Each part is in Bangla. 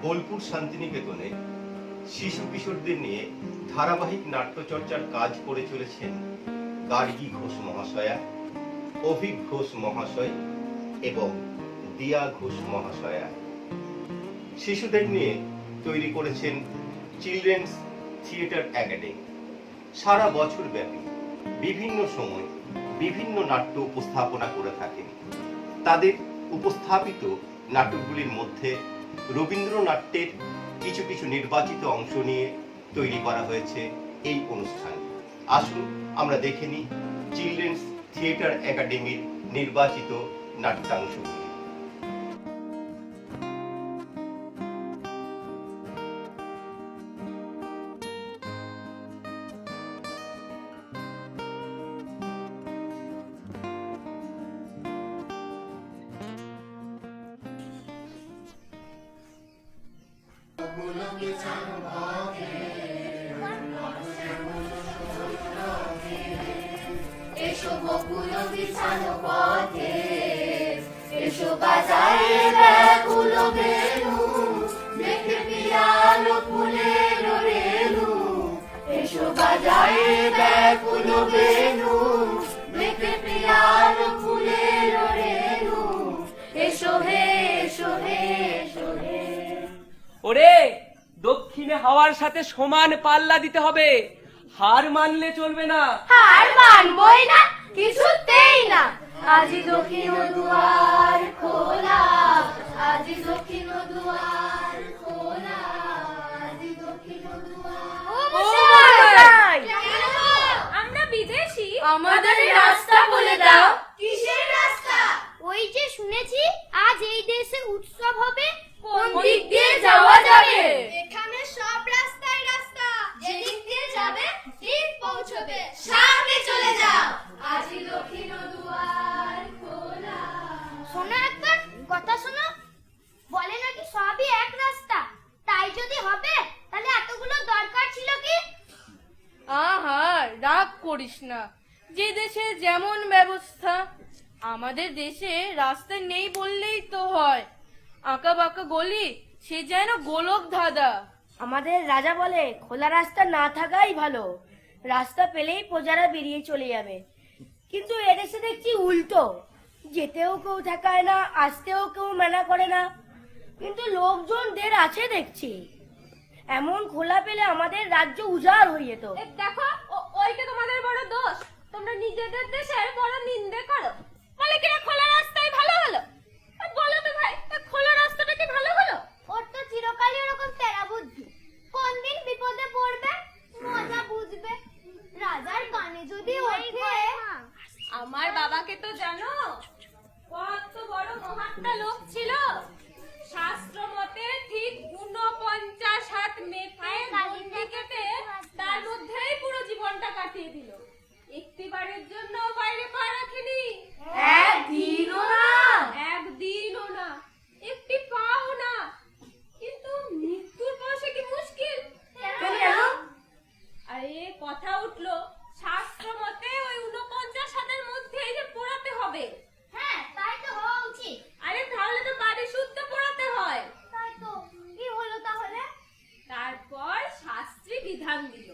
বোলপুর শান্তিনিকেতনে শিশু কিশোরদের নিয়ে ধারাবাহিক নাট্যচর্চার কাজ করে চলেছেন গার্গী ঘোষ মহাশয়া, অভিক ঘোষ মহাশয় এবং দিয়া ঘোষ মহাশয়া। শিশুদের নিয়ে তৈরি করেছেন চিলড্রেন্স থিয়েটার একাডেমি। সারা বছর ব্যাপী বিভিন্ন সময় বিভিন্ন নাট্য উপস্থাপনা করে থাকেন। তাদের উপস্থাপিত নাটকগুলির মধ্যে রবীন্দ্রনাট্যের কিছু কিছু নির্বাচিত অংশ নিয়ে তৈরি করা হয়েছে এই অনুষ্ঠান। আসুন আমরা দেখে নিই চিলড্রেন্স থিয়েটার একাডেমির নির্বাচিত নাট্যাংশগুলি। এসো বাজারে ব্যাকুল বেনু, দেখে পিয়ালো ফুলের রেণু। এসো বাজারে ব্যাকুল বেনু, দেখে পিয়ালো ফুলের রেণু। এসো হে, এসো হে, এসো হে। ওরে, দক্ষিণে হাওয়ার সাথে সমান পাল্লা দিতে হবে, হার মানলে চলবে না। হার মানবই না, কিছুতেই না। আজি দক্ষিণ দুয়ার খোলা, আজি দক্ষিণ দুয়ার খোলা, আজি দক্ষিণ দুয়ার। আমরা বিদেশি, আমাদের রাস্তা বলে দাও। কিসের রাস্তা? ওই যে শুনেছি আজ এই দেশে উৎসব হবে, কোন দিক দিয়ে যাওয়া যাবে? এখানে সব রাস্তায় রাস্তা, যেদিক দিয়ে যাবে ঠিক পৌঁছবে। সামনে চলে যাও, আজি দক্ষিণ দুয়ার খোলা। শোনো একবার কথা শোনো, বলে নাকি সবই এক রাস্তা। তাই যদি হবে তাহলে এতগুলো দরকার ছিল কি? আহা, রাগ করিস না, যে দেশে যেমন ব্যবস্থা। আমাদের দেশে রাস্তা নেই বললেই তো হয়, আঁকা বাঁকা গলি, সে যেন গোলক ধাঁধা। আমাদের রাজা বলে খোলা রাস্তা না থাকাই ভালো, রাস্তা পেলেই প্রজারা বেরিয়ে চলে যাবে। কিন্তু এদেশে দেখছি উল্টো, যেতেও কেউ ঠেকায় না, আসতেও কেউ মানা করে না, কিন্তু লোকজনদের আছে দেখছি। এমন খোলা পেলে আমাদের রাজ্য উজাড় হয়ে যেত। দেখো, ওইটা তোমাদের বড় দোষ। তোমরা নিজেদের দেশের বড় নিন্দে করো, বলে কিনা খোলা রাস্তাই ভালো হলো। বলো তো ভাই, খোলা রাস্তাটা কি ভালো হলো? ওর তো চিরকালই এরকম তেরা বুদ্ধি, কোন দিন বিপদে পড়বে মজা বুঝবে। রাজার কানে যদি ওঠে। আমার বাবাকে তো জানো, কত বড় মহাত্মা লোক ছিল। শাস্ত্র মতে ঠিক 49 হাত মেপে গন্ডি কেটে তার মধ্যেই পুরো জীবনটা কাটিয়ে দিল। একটিবারের জন্য বাইরে পা রাখেনি, একদিনও না, একদিনও না, একটি পাও না। কিন্তু মৃত্যুর পর সে কি মুশকিল। আরে কথা উঠলো, শাস্ত্র মতে ওই 49 হাতের মধ্যে যে পোড়াতে হবে। হ্যাঁ, তাই তো হওয়া উচিত। আরে তাহলে তো বাড়ি শুদ্ধ পোড়াতে হয়। তাই তো, কি হলো তাহলে? তারপর শাস্ত্রী বিধান দিল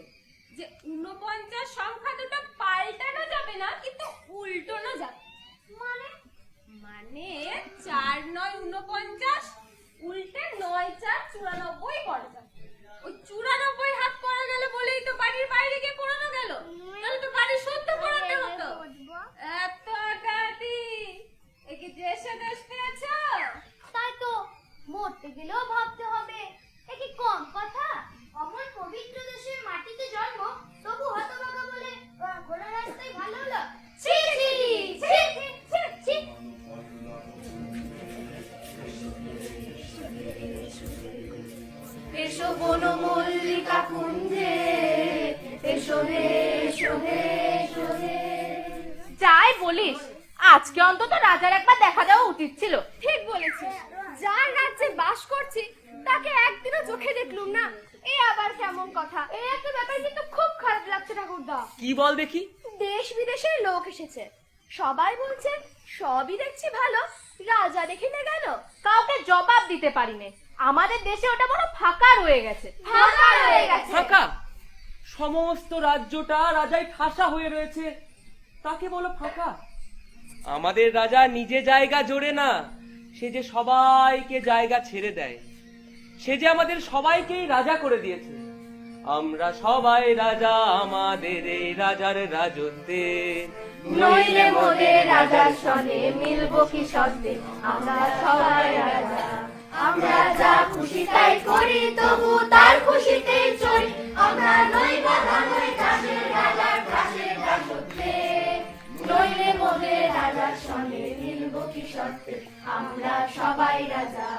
যে 49 সংখ্যা দুটো পাল্টানো যাবে না, কিন্তু উল্টানো যাবে। মানে 4 9 49, উল্টে 9 4 94 করা যাবে। ওই 94 হাত করা গেল বলেই তো বাড়ির বাইরে গিয়ে পোড়ানো গেল, তাহলে তো বাড়ি শুদ্ধ পোড়াতে হতো। এত গাড়ি একে দেশে দেশ পেয়েছ। তাই তো, মরতে গেলেও ভাবতে হবে, এ কি কম কথা? অমন পবিত্র দেশের মাটিতে জন্ম, তবু হতভাগা বলে খোলা রাস্তায় ভালো হলো। ছি ছি ছি ছি ছি। এসো বনমল্লিকা কুঞ্জে, এসো হে, এসো হে, এসো হে। যাই বলিস, আজকে অন্তত রাজার একবার দেখা দেওয়া উচিত ছিল। ঠিক বলেছিস, যার রাজ্যে বাস করছি তাকে একদিনও চোখে দেখলুম না, এ আবার কেমন কথা? এই একটা ব্যাপার কিন্তু খুব খারাপ লাগছে ঠাকুরদা। কি বল দেখি? দেশ বিদেশের লোক এসেছে, সবাই বলছে সবই দেখছি ভালো, রাজা দেখে নে গেল। কাউকে জবাব দিতে পারিনে, আমাদের দেশে ওটা বড় ফাঁকা রয়ে গেছে। ফাঁকা? সমস্ত রাজ্যটা রাজাই ঠাসা হয়ে রয়েছে, তাকে বলো ফাঁকা? আমাদের রাজা নিজে জায়গা জোড়ে না, সে যে সবাইকে জায়গা ছেড়ে দেয়। সে যে আমাদের সবাইকেই রাজা করে দিয়েছে। আমরা সবাই রাজা আমাদের এই রাজার রাজত্বে, নইলে মোদের রাজার সনে মিলবো কি সত্যে, আমরা সবাই রাজা। আমরা যা খুশি তাই করি, তবু তার খুশিতেই চলি। আমরা নইব ধানুই দাসের রাজার দাসের দাসত্বে, নইলে মোদের রাজার সনে মিলবো কি সত্যে, আমরা সবাই রাজা।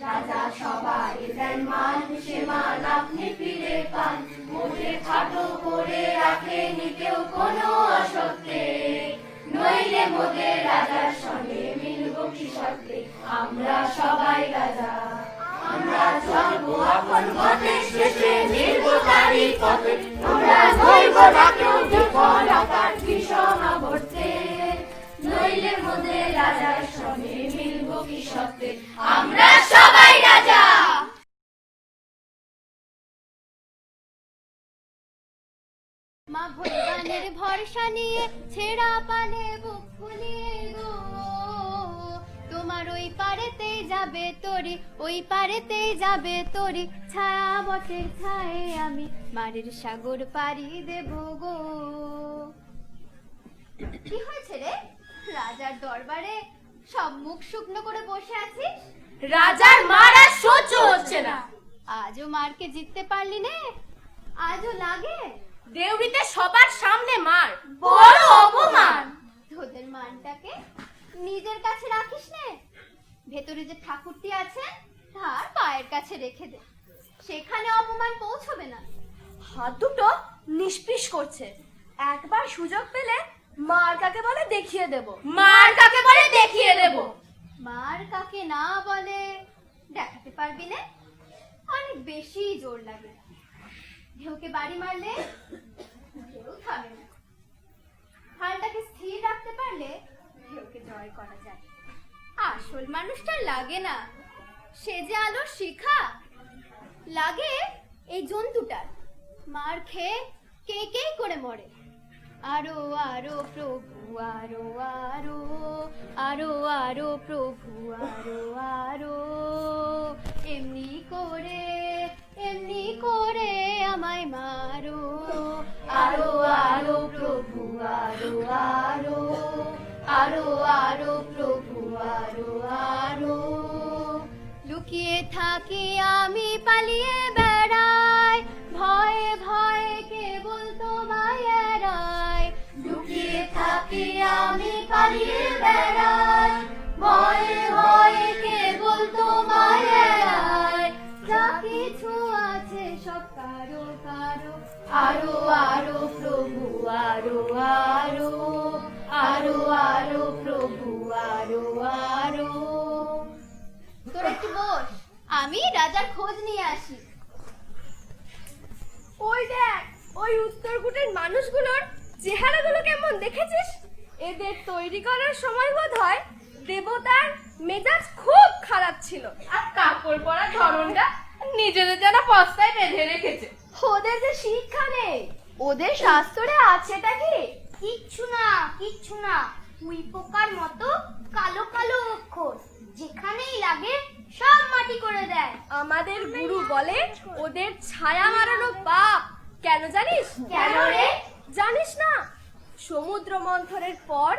রাজা সবাই দেন মান, সে মান আপনি ফিরে পান। মুখে খাটো করে রাখেনি কেউ কোনো অসত্যে, নইলে মোদের রাজার সঙ্গে মিলবো কি সত্যে, আমরা সবাই রাজা। আমরা চলবো আপন পথে, শেষে মিলবো তারই পথে। আমরা নইব না কেউ বিফল আকার ভীষণ অবর্তে, নইলে মোদের রাজার সঙ্গে মিলবো কি সত্যে, আমরা সবাই রাজা। মা ভগবানের ভরসা নিয়ে ছেঁড়া পালে বুক ফুলিয়ে গো, তোমার ওই পারেতেই যাবে তরি, ওই পারেতেই যাবে তরি। ছায়া বটের ছায়ে আমি মারের সাগর পাড়ি দেব গো। কি হয়েছে রে? রাজার দরবারে সব মুখ শুকনো করে বসে আছিস? রাজার মার আর সহ্য হচ্ছে না। আজও মারকে জিততে পারলি নে? আজও লাগে? দেউড়িতে সবার সামনে মার, বড় অপমান। তোদের মানটাকে নিজের কাছে রাখিস নে, ভেতরে যে ঠাকুরটি আছে তার পায়ের কাছে রেখে দে, সেখানে অপমান পৌঁছবে না। হাত দুটো নিষ্পিস করছে। একবার সুযোগ পেলে মার কাকে বলে দেখিয়ে দেব, মার কাকে বলে দেখিয়ে দেব। মার কাকে না বলে দেখাতে পারবি না? অনেক বেশি জোর লাগে। ঢেউকে বাড়ি মারলে ঢেউ থামে না। হালটাকে স্থির রাখতে পারলে ঢেউকে জয় করা যায়। আসল মানুষটা লাগে না, সে যে আলোর শিখা। লাগে এই জন্তুটার, মার খেয়ে কে কে করে মরে। আরো আরো প্রভু আরো আরো, আরো আরো প্রভু আরো আরো, এমনি করে আমায় মারো। আরো আরো প্রভু আরো আরো, আরো আরো প্রভু আরো আরো। লুকিয়ে থাকি আমি পালিয়ে বেড়াই, ভয়ে ভয়ে কেবল তোমায় এড়াই। লুকিয়ে থাকি আমি পালিয়ে বেড়াই, ভয়ে ভয়ে কেবল তোমায় এড়াই। যা কিছু আছে সব কারো কারো। আরো আরো প্রভু আরো আরো, আরো আরো প্রভু আরো আরো। তোরা একটু বস, আমি রাজার খোঁজ নিয়ে আসি। ওই দেখ, ওই উত্তরকূটের মানুষগুলোর চেহারাগুলো কেমন দেখেছিস? এদের তৈরি করার সময় বোধহয় দেবতার মেজাজ খুব খারাপ ছিল, আর কাপড় পরার ধরনটা নিজেদের যেন বস্তায় বেঁধে রেখেছে। ওদের যে শিক্ষা নেই, ওদের শাস্ত্রে আছেটা কি? কিচ্ছু না, কিচ্ছু না। উই পোকার মতো কালো কালো অক্ষর, যেখানেই লাগে সব মাটি করে দেয়। আমাদের গুরু বলে ওদের ছায়া মারানো পাপ। কেন জানিস? কেন রে? জানিস না? সমুদ্র মন্থনের পর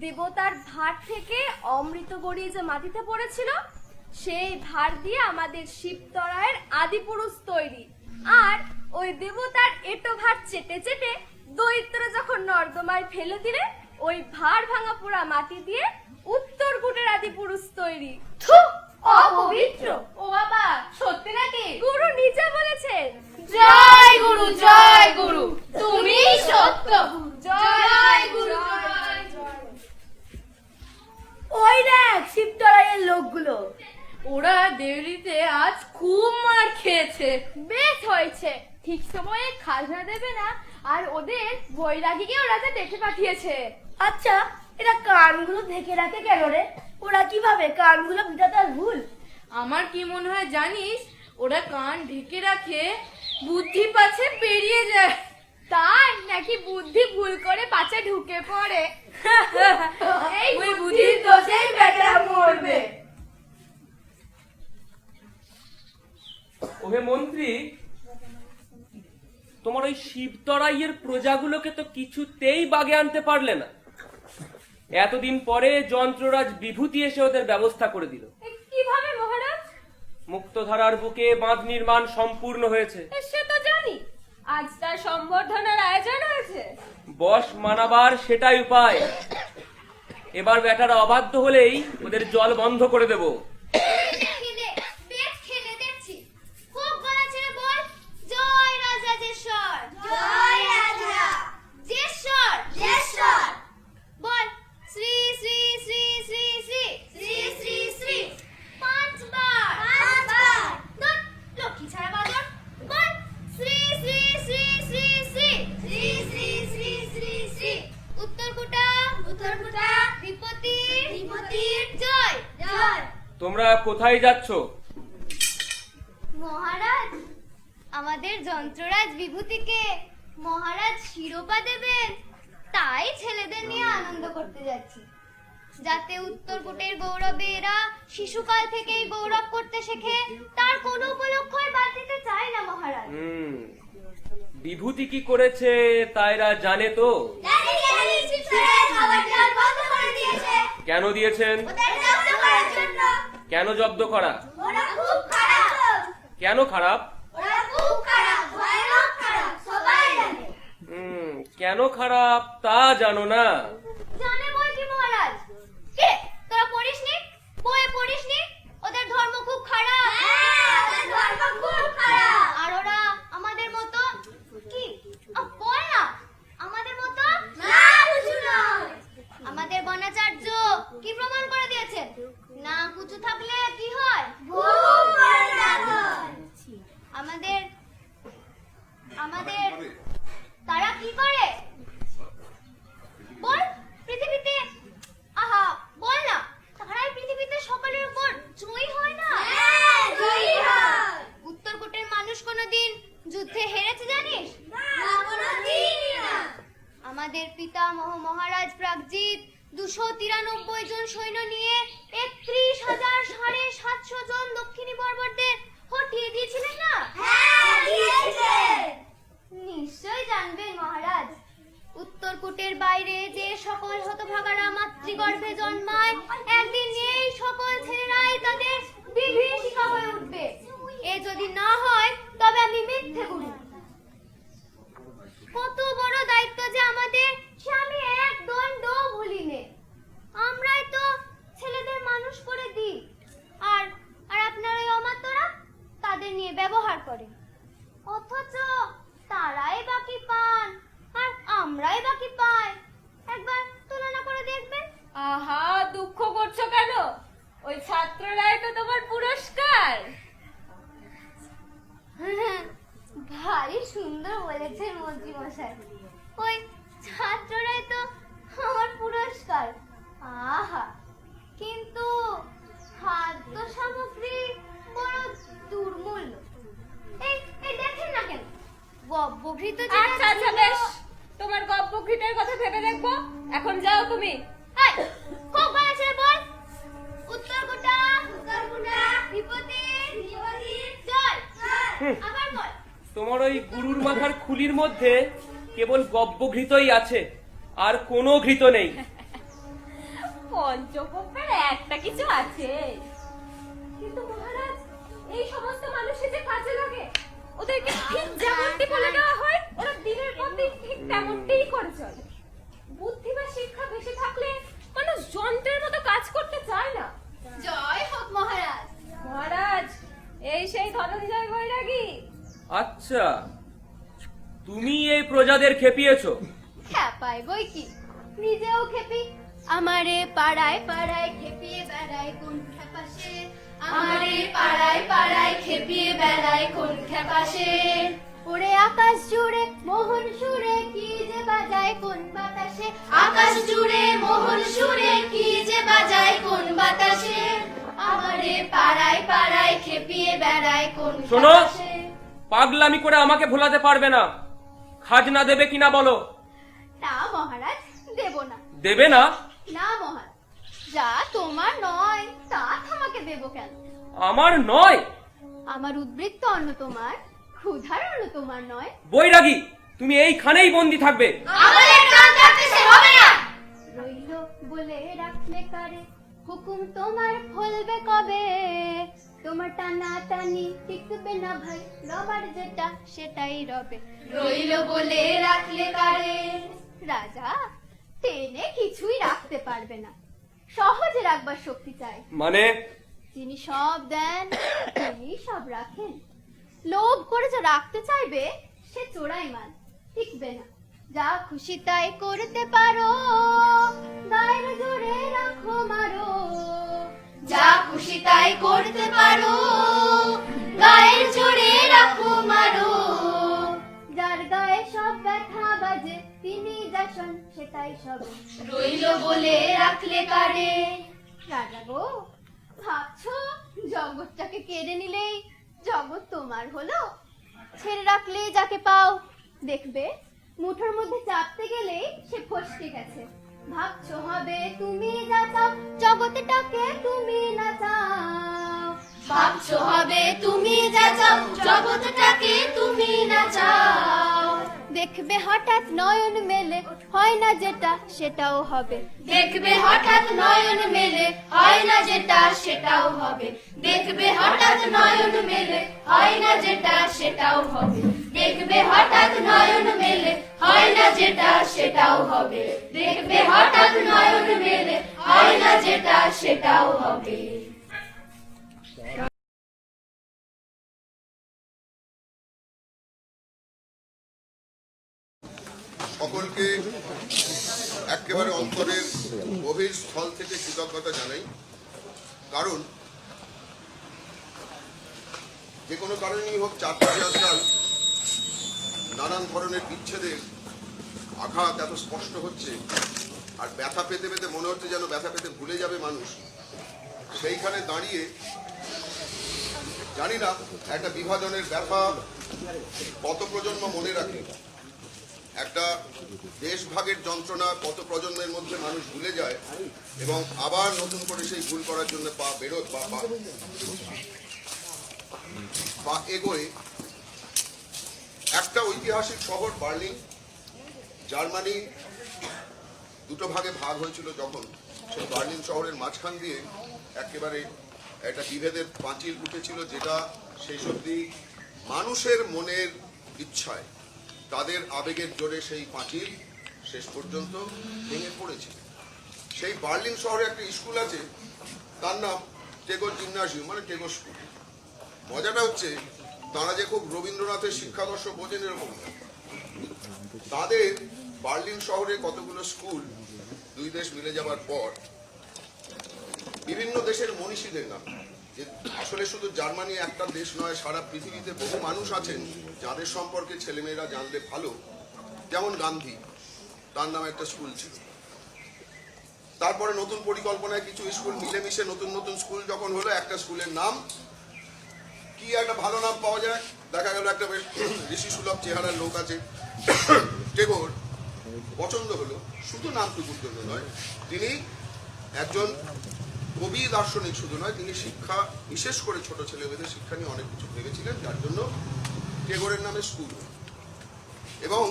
দেবতার ভার থেকে অমৃত গড়িয়ে যে মাটিতে পড়েছিল, সেই ভার দিয়ে আমাদের শিবতরায়ের আদি পুরুষ তৈরি। আর ওই দেবতার এটো ভার চেটে চেটে দৈত্যরা যখন নর্দমায় ফেলে দিলে, ওই ভার ভাঙা পোড়া মাটি দিয়ে উত্তরকূটের আদি পুরুষ তৈরি। থু, অপবিত্র। ও বাবা, সত্যি নাকি? গুরু নিজে বলেছেন। জয় গুরু, জয় গুরু, তুমিই সত্য। জয় গুরু। ওই দেখ শিবতরাইয়ের লোকগুলো। ওরা দেউলিতে আজ খুব মার খেয়েছে। বেশ হয়েছে, ঠিক সময়ে খাজনা দেবে না, আর ওদের বৈরাগীকেও রাজা ডেকে পাঠিয়েছে। আচ্ছা, এরা কানগুলো ঢেকে রাখে কেন রে? ওরা কিভাবে কানগুলো ভিজা? তার ভুল। আমার কি মনে হয় জানিস, ওরা কান ঢেকে রাখে, বুদ্ধি পাছে বেরিয়ে যায়। তাই নাকি বুদ্ধি ভুল করে পাছে ঢুকে পড়ে? এই বুদ্ধির দোষেই বেটা মরবে। ওহে মন্ত্রী, তোমার ওই শিবতরাইয়ের প্রজাগুলোকে তো কিছুতেই বাগে আনতে পারলে না। এতদিন পরে যন্ত্ররাজ বিভূতি এসে ওদের ব্যবস্থা করে দিল। কিভাবে মহারাজ? মুক্তধারার বুকে বাঁধ নির্মাণ সম্পূর্ণ হয়েছে। সে তো জানি, আজ তার সম্বর্ধনার আয়োজন হয়েছে। বশ মানাবার সেটাই উপায়। এবার বেটারা অবাধ্য হলেই ওদের জল বন্ধ করে দেব। জয় রাজা জেশ্বর, জয় রাজা জেশ্বর, জেশ্বর। বল শ্রী শ্রী শ্রী শ্রী শ্রী শ্রী শ্রী শ্রী পাঁচবার, পাঁচবার। ধর, লক্ষ্মী ছাড়া বাদর। বল শ্রী শ্রী শ্রী শ্রী শ্রী শ্রী শ্রী শ্রী শ্রী শ্রী উত্তরকুটা, উত্তরকুটা বিপত্তি, বিপত্তির জয়, জয়। তোমরা কোথায় যাচ্ছ? মহারাজ, আমাদের যন্ত্ররাজ বিভূতিকে মহারাজ শিরোপা দেবেন, তাই ছেলেদের নিয়ে আনন্দ করতে যাচ্ছি। যাতে উত্তরকূটের গৌরবে এরা শিশুকাল থেকেই গৌরব করতে শেখে, তার কোনো উপলক্ষই বাদ দিতে চায় না মহারাজ। বিভূতি কি করেছে তা এরা জানে তো? কেন দিয়েছেন? কেন জব্দ করা? কেন খারাপ? কেন খারাপ তা জানো না? জানে বল কি মহারাজ? কে তোরা পড়িসনি? বইয়ে পড়িসনি ওদের ধর্ম খুব খারাপ? ওদের ধর্ম খুব খারাপ। আর ওরা আমাদের মতো কি? বল না, আমাদের মতো না, কিছু নয়। আমাদের বনাচার্য কি প্রমাণ করে দিয়েছেন? না কুচু থাকলে কি হয়? ভূত আমাদের আমাদের তারা কি করে? বল পৃথিবীতে, আহা বল না, তারাই পৃথিবীতে সকলের উপর জয়ী হয় না? জয়ী হয়। উত্তরকূটের মানুষ কোনোদিন যুদ্ধে হেরেছে জানিস? না, কোনোদিনই না। আমাদের পিতামহ মহারাজ প্রাগজিৎ 293 জন সৈন্য নিয়ে 31,700 জন দক্ষিণী বর্বরদের হটিয়ে দিয়েছিলেন না? হ্যাঁ, দিয়েছিলেন। নিশ্চয় জানবেন মহারাজ, উত্তরকূটের বাইরে যে সকল হতভাগারা মাতৃগর্ভে জন্মায়, একদিন এই সকল ছেলেরাই তাদের বিভীষিকা হয়ে উঠবে। এ যদি না হয় তবে আমি মিথ্যে বলি। কত বড় দায়িত্ব যে আমাদের, সে আমি এক দণ্ডও ভুলিনে। আমরাই তো ছেলেদের মানুষ করে দিই, আর আপনার ওই অমাত্যরা তাদের নিয়ে ব্যবহার করে। অথচ তারাই বাকি পান আর আমরাই বাকি পাই। একবার তুলনা করে দেখবেন। আহা, দুঃখ করছো কেন? ওই ছাত্ররাই তো তোমার পুরস্কার। ভারী সুন্দর বলেছেন মন্ত্রী মশাই, ওই ছাত্ররাই তো আমার পুরস্কার। আহা, কিন্তু খাদ্য সামগ্রী বড় দুর্মূল্য। এই দেখেন না কেন গব্বঘৃত। আচ্ছা আচ্ছা, বেশ, তোমার গব্বঘৃতের কথা ভেবে দেখবো। এখন যাও তুমি। খুব আছে বল। উত্তরকূটা, উত্তরকূটা বিপত্তি, বিপত্তি জয়। আবার বল। তোমার ওই গুরুর মাথার খুলির মধ্যে কেবল গব্বঘৃতই আছে, আর কোনো ঘৃত নেই। পঞ্চকোপের একটা কিছু আছে। কিন্তু মহারাজ, এই সমস্ত মানুষের যে কাজে লাগে, ওদেরকে ঠিক যেমনটি বলে দেওয়া হয়, ওরা দিনের পর দিন ঠিক তেমনটিই করে চলে। বুদ্ধি বা শিক্ষা বেশি থাকলে মানুষ যন্ত্রের মতো কাজ করতে চায় না। জয় হোক মহারাজ। মহারাজ, এই সেই ধনঞ্জয় বৈরাগী। আচ্ছা, তুমি এই প্রজাদের খেপিয়েছো? খেপাই বই কি, নিজেও খেপি। আমারে পাড়ায় পাড়ায় খেপিয়ে বেড়ায় কোন খেপাসে, আমারে পাড়ায় পাড়ায় খেপিয়ে বেড়ায় কোন খেপাসে। ওরে আকাশ জুড়ে মোহন সুরে কি যে বাজায় কোন বাতাসে, আকাশ জুড়ে মোহন সুরে কি যে বাজায় কোন বাতাসে। আমারে পাড়ায় পাড়ায় বেড়ায় কোন শোনো। সাহসে। পাগলামি করে আমাকে ভোলাতে পারবে না। খাজনা দেবে কিনা বলো। না মহারাজ, দেব না। দেবে না? না মহারাজ, যা তোমার নয় তা আমাকে দেব কেন? আমার নয়? আমার উদ্বৃত্ত অন্ন তোমার, ক্ষুধার অন্ন তোমার নয়। বৈরাগী, তুমি এইখানেই বন্দি থাকবে। আমাদের প্রাণ থাকতে সে হবে না। রইল বলে রাখলে কারে, হুকুম তোমার ফলবে কবে? তোমার টানা টানি টিকবে না ভাই, রবার যেটা সেটাই রবে। রইল বলে রাখলে কারে। রাজা টেনে কিছুই রাখতে পারবে না, সহজে রাখবার শক্তি চাই। মানে? যিনি সব দেন তিনি সব রাখেন। লোভ করে যা রাখতে চাইবে সে চোরাই মাল, টিকবে না। যা খুশি তাই করতে পারো, গায়ের জোরে রাখো মারো। যা খুশি তাই করতে পারো, গায়ের জোরে রাখো মারো। যার গায়ে সব ব্যথা বাজে তিনি যা শোন সেটাই সব। রইল বলে রাখলে কারে। রাজা গো, ভাবছো জগৎটাকে কেড়ে নিলেই জগৎ তোমার হলো? ছেড়ে রাখলে যাকে পাও, দেখবে মুঠোর মধ্যে চাপতে গেলেই সে ফসকে গেছে। ভাবছো হবে তুমি যা চাও, জগৎটাকে তুমি না চাও। ভাবছো হবে তুমি যা চাও, জগৎটাকে তুমি না চাও। দেখবে হঠাৎ নয়ন মেলে, হয় না যেটা সেটাও হবে। দেখবে হঠাৎ নয়ন মেলে, হয় না যেটা সেটাও হবে। দেখবে হঠাৎ নয়ন মেলে, হয় না যেটা সেটাও হবে। দেখবে হঠাৎ নয়ন মেলে, হয় না যেটা সেটাও হবে। দেখবে হঠাৎ নয়ন মেলে, হয় না যেটা সেটাও হবে। সকলকে একেবারে অন্তরের গভীর স্থল থেকে কৃতজ্ঞতা জানাই। কারণ যে কোনো কারণেই হোক, 4 আজকাল নানান ধরনের বিচ্ছেদের আঘাত এত স্পষ্ট হচ্ছে, আর ব্যথা পেতে পেতে মনে হচ্ছে যেন ব্যথা পেতে ভুলে যাবে মানুষ। সেইখানে দাঁড়িয়ে জানি না একটা বিভাজনের ব্যথা কত প্রজন্ম মনে রাখে, একটা দেশ ভাগের যন্ত্রণা কত প্রজন্মের মধ্যে মানুষ ভুলে যায় এবং আবার নতুন করে সেই ভুল করার জন্য পা এগোয়। একটা ঐতিহাসিক শহর বার্লিন, জার্মানি দুটো ভাগে ভাগ হয়েছিল যখন, সেই বার্লিন শহরের মাঝখান দিয়ে একেবারে একটা বিভেদের পাঁচিল উঠেছিল, যেটা সেই সত্যি মানুষের মনের ইচ্ছায়, তাদের আবেগের জোরে সেই পাঁচিল শেষ পর্যন্ত ভেঙে পড়েছে। সেই বার্লিন শহরে একটা স্কুল আছে, তার নাম টেগোর জিমনাজিয়াম, মানে টেগোর স্কুল। মজাটা হচ্ছে তারা যে খুব রবীন্দ্রনাথের শিক্ষাদর্শ বোঝেন এরকম না। তাদের বার্লিন শহরে কতগুলো স্কুল দুই দেশ মিলে যাবার পর বিভিন্ন দেশের মনীষীদের নাম, যে আসলে শুধু জার্মানি একটা দেশ নয়, সারা পৃথিবীতে বহু মানুষ আছেন যাদের সম্পর্কে ছেলেমেয়েরা জানলে ভালো। যেমন গান্ধী, তার নামে একটা স্কুল ছিল। তারপরে নতুন পরিকল্পনায় কিছু স্কুল মিলেমিশে নতুন নতুন স্কুল যখন হলো, একটা স্কুলের নাম কি একটা ভালো নাম পাওয়া যায়, দেখা গেল একটা বেশ ঋষি সুলভ চেহারার লোক আছে, টেগোর পছন্দ হলো। শুধু নামটুকুর জন্য নয়, তিনি একজন কবি দার্শনিক শুধু নয়, তিনি শিক্ষা, বিশেষ করে ছোট ছেলেমেয়েদের শিক্ষা নিয়ে অনেক কিছু ভেবেছিলেন, যার জন্য টেগোরের নামে স্কুল। এবং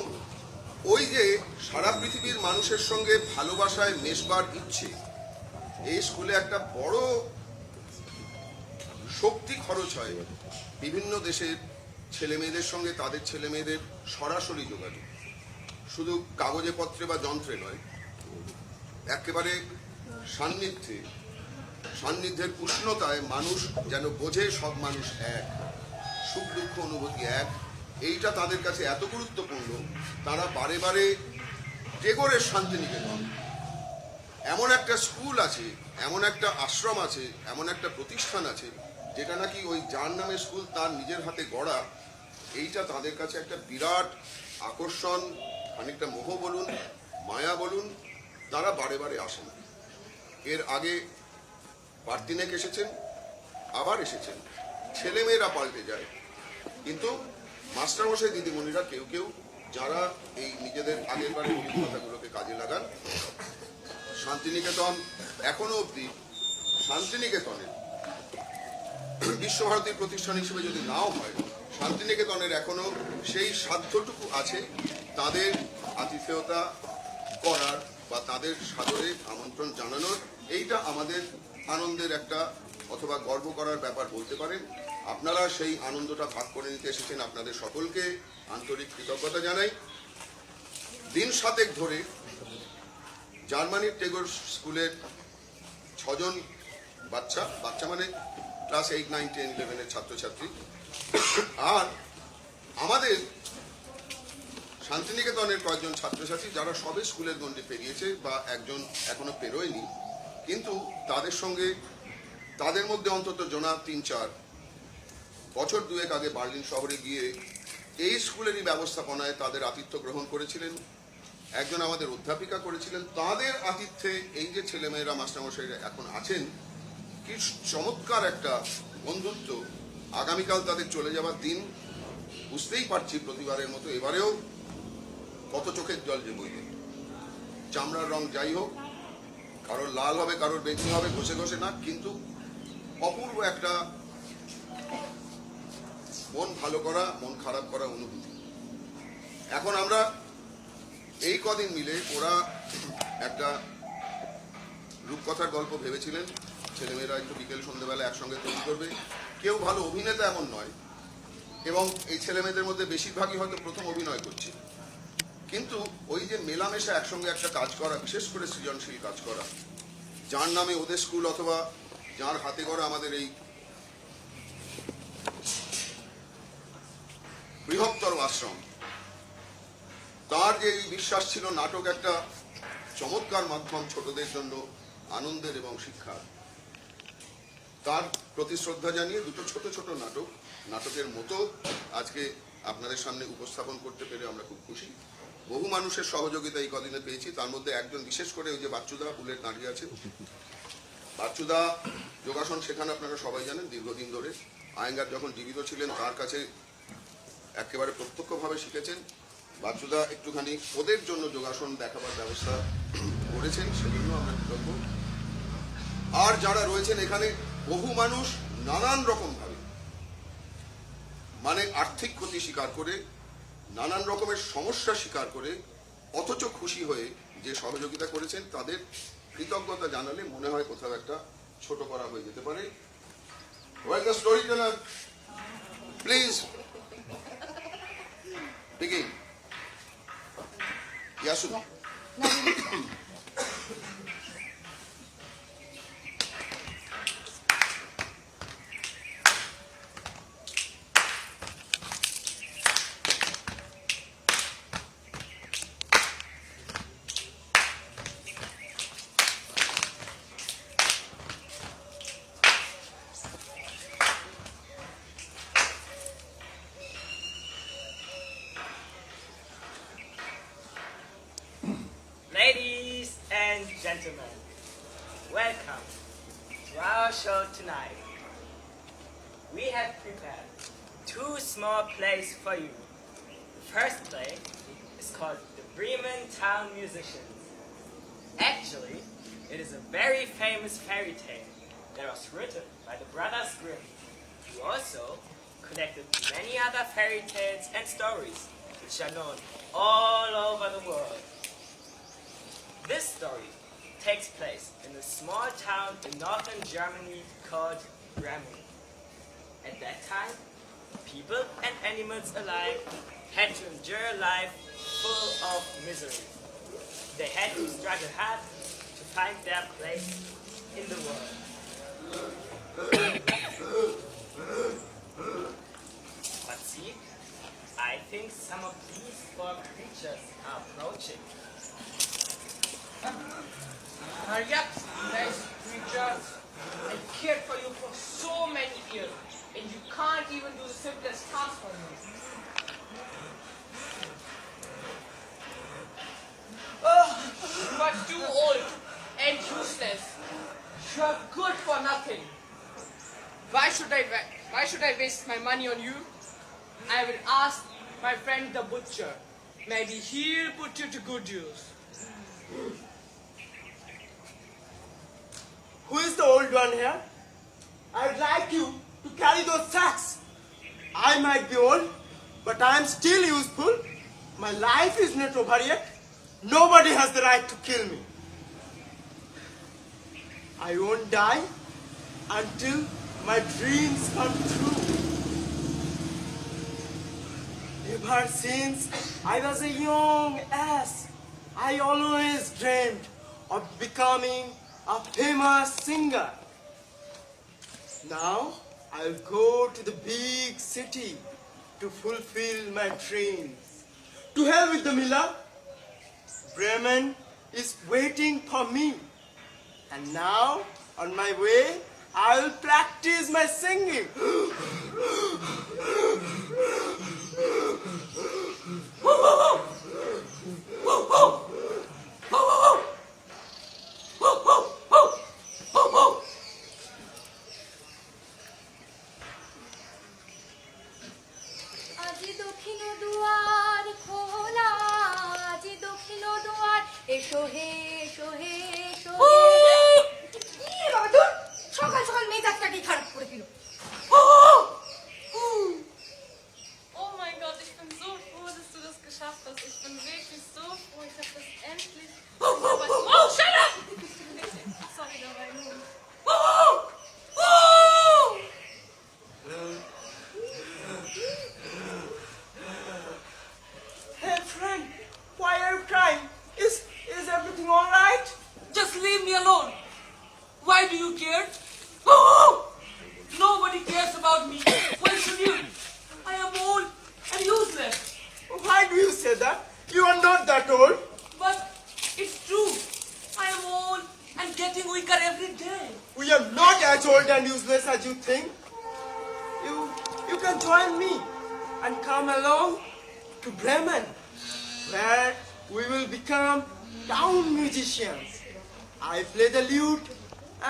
ওই যে সারা পৃথিবীর মানুষের সঙ্গে ভালোবাসায় মেশবার ইচ্ছে, এই স্কুলে একটা বড় শক্তি খরচ হয় বিভিন্ন দেশের ছেলেমেয়েদের সঙ্গে তাদের ছেলেমেয়েদের সরাসরি যোগাযোগ, শুধু কাগজে পত্রে বা যন্ত্রে নয়, একেবারে সান্নিধ্যের উষ্ণতায় মানুষ যেন বোঝে সব মানুষ এক, সুখ দুঃখ অনুভূতি এক। এইটা তাদের কাছে এত গুরুত্বপূর্ণ, তারা বারে বারে টেগোরের শান্তিনিকেতন, এমন একটা স্কুল আছে, এমন একটা আশ্রম আছে, এমন একটা প্রতিষ্ঠান আছে, যেটা নাকি ওই যার নামে স্কুল তার নিজের হাতে গড়া, এইটা তাদের কাছে একটা বিরাট আকর্ষণ, খানিকটা মোহ বলুন, মায়া বলুন, তারা বারে বারে আসেন। এর আগে বার্তিনেক এসেছেন, আবার এসেছেন, ছেলেমেয়েরা পাল্টে যায়, কিন্তু মাস্টারমশাই দিদিমণিরা কেউ কেউ যারা এই নিজেদের আগের বারের অভিজ্ঞতাগুলোকে কাজে লাগান, শান্তিনিকেতন এখনো অবধি শান্তিনিকেতনের বিশ্বভারতীর প্রতিষ্ঠান হিসেবে যদি নাও হয়, শান্তিনিকেতনের এখনো সেই সাধ্যটুকু আছে তাদের আতিথেয়তা করার বা তাদের সাদরে আমন্ত্রণ জানানোর। এইটা আমাদের আনন্দের একটা অথবা গর্ব করার ব্যাপার বলতে পারেন। আপনারা সেই আনন্দটা ভাগ করে নিতে এসেছেন, আপনাদের সকলকে আন্তরিক কৃতজ্ঞতা জানাই। দিন 7 ধরে জার্মানির টেগোর স্কুলের 6 জন বাচ্চা মানে ক্লাস 8, 9, 10, 11 ছাত্রছাত্রী, আর আমাদের শান্তিনিকেতনের কয়েকজন ছাত্রছাত্রী যারা সবে স্কুলের গণ্ডি পেরিয়েছে বা একজন এখনো পেরোয়নি, কিন্তু তাদের সঙ্গে তাদের মধ্যে অন্তত জনা 3-4 বছর 2 আগে বার্লিন শহরে গিয়ে এই স্কুলেরই ব্যবস্থাপনায় তাদের আতিথ্য গ্রহণ করেছিলেন। একজন আমাদের অধ্যাপিকা করেছিলেন। তাদের আতিথ্যে এই যে ছেলেমেয়েরা মাস্টারমশাইরা এখন আছেন, কি চমৎকার একটা বন্ধুত্ব। আগামীকাল তাদের চলে যাওয়ার দিন, বুঝতেই পারছি প্রতিবারের মতো এবারেও কত চোখের জল যে বইবে। চামড়ার রং যাই হোক, কারোর লাল হবে, কারোর বেগুনি হবে, ঘষে ঘষে না, কিন্তু অপূর্ব একটা মন ভালো করা, মন খারাপ করা অনুভূতি। এখন আমরা এই কদিন মিলে ওরা একটা রূপকথার গল্প ভেবেছিলেন, ছেলেমেয়েরা একটু বিকেল সন্ধ্যেবেলা একসঙ্গে তৈরি করবে। কেউ ভালো অভিনেতা এমন নয়, এবং এই ছেলেমেয়েদের মধ্যে বেশিরভাগই হয়তো প্রথম অভিনয় করছে, কিন্তু ওই যে মেলামেশা একসঙ্গে একটা কাজ করা, বিশেষ করে সৃজনশীল কাজ করা, যার নামে ওদের স্কুল অথবা যার হাতে গড়া আমাদের এই বৃহত্তর আশ্রম, তার যে এই বিশ্বাস ছিল নাটক একটা চমৎকার মাধ্যম ছোটদের জন্য আনন্দের এবং শিক্ষার, তার প্রতি শ্রদ্ধা জানিয়ে দুটো ছোট ছোট নাটকের মতো আজকে আপনাদের সামনে উপস্থাপন করতে পেরে আমরা খুব খুশি। বহু মানুষের সহযোগিতা এই কদিনে পেয়েছি, তার মধ্যে একজন বিশেষ করে ওই যে বাচ্চুদা বুলেট দাঁড়িয়ে আছে। বাচ্চুদা যোগাসন শেখান আপনারা সবাই জানেন দীর্ঘদিন ধরে। আয়েঙ্গার যখন জীবিত ছিলেন তার কাছে একেবারে প্রত্যক্ষভাবে শিখেছেন। বাচ্চুদা একটুখানি ওদের জন্য যোগাসন দেখাবার ব্যবস্থা করেছেন, সেজন্য আমরা কৃতজ্ঞ। আর যারা রয়েছেন এখানে, বহু মানুষ নানান রকম ভাবে, মানে আর্থিক ক্ষতি স্বীকার করে, নানান রকমের সমস্যা স্বীকার করে, অথচ খুশি হয়ে যে সহযোগিতা করেছেন, তাদের কৃতজ্ঞতা জানালে মনে হয় কোথাও একটা ছোট করা হয়ে যেতে পারে। Well, the storyteller, please begin. Yasudha. Ladies and gentlemen, welcome to our show tonight. We have prepared 2 small plays for you. The first play is called The Bremen Town Musicians. Actually, it is a very famous fairy tale that was written by the Brothers Grimm, who also collected many other fairy tales and stories which are known all over the world. This story takes place in a small town in northern Germany called Bremen. At that time, people and animals alike had to endure a life full of misery. They had to struggle hard to find their place in the world. But see, I think some of these 4 creatures are approaching. Hurry up, nice creatures. I cared for you for so many years, and you can't even do the simplest task for me. Oh, you are too old and useless. You are good for nothing. Why should I Why should I waste my money on you? I will ask my friend the butcher. Maybe he'll put you to good use. Who is the old one here? I'd like you to carry those sacks. I might be old, but I am still useful. My life is not over yet. Nobody has the right to kill me. I won't die until my dreams come true. Ever since I was a young ass, I always dreamed of becoming a famous singer. Now I'll go to the big city to fulfill my dreams. To hell with the Miller. Bremen is waiting for me. And now, on my way, I'll practice my singing. আজি দক্ষিণ দুয়ার খোলা, আজি দক্ষিণ দুয়ার, এসো হে এসো হে এসো হে। কি বাবা ধুর, সকাল সকাল মেজাজটাকে খারাপ করে দিল। Oh mein Gott, ich bin so froh, dass du das geschafft hast. Ich bin wirklich so froh. Ich habe das endlich. Oh, shut up! Sorry, da war ein Hund. Hey friend, why are you crying? Is everything alright? Just leave me alone. Why do you care? Nobody cares about me. Why should you? I am old and useless. Why do you say that? You are not that old. But it's true. I am old and getting weaker every day. We are not as old and useless as you think. You can join me and come along to Bremen, where we will become town musicians. I play the lute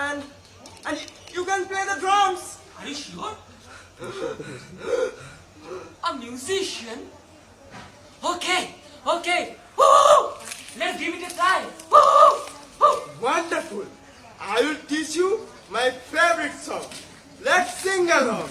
and you can play the drums. Are you sure? A musician? Okay. Let's give it a try. Wonderful. I will teach you my favorite song. Let's sing along.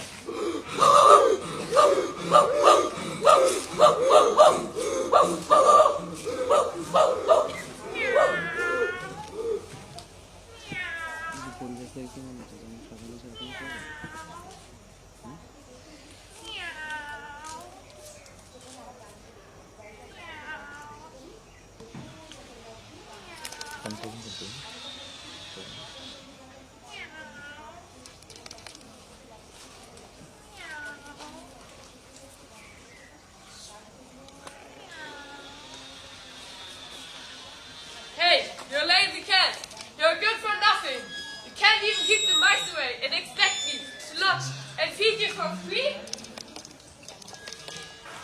Hey, you're a lazy cat. You're good for nothing. You can't even keep the mice away and expect me to lodge and feed you for free?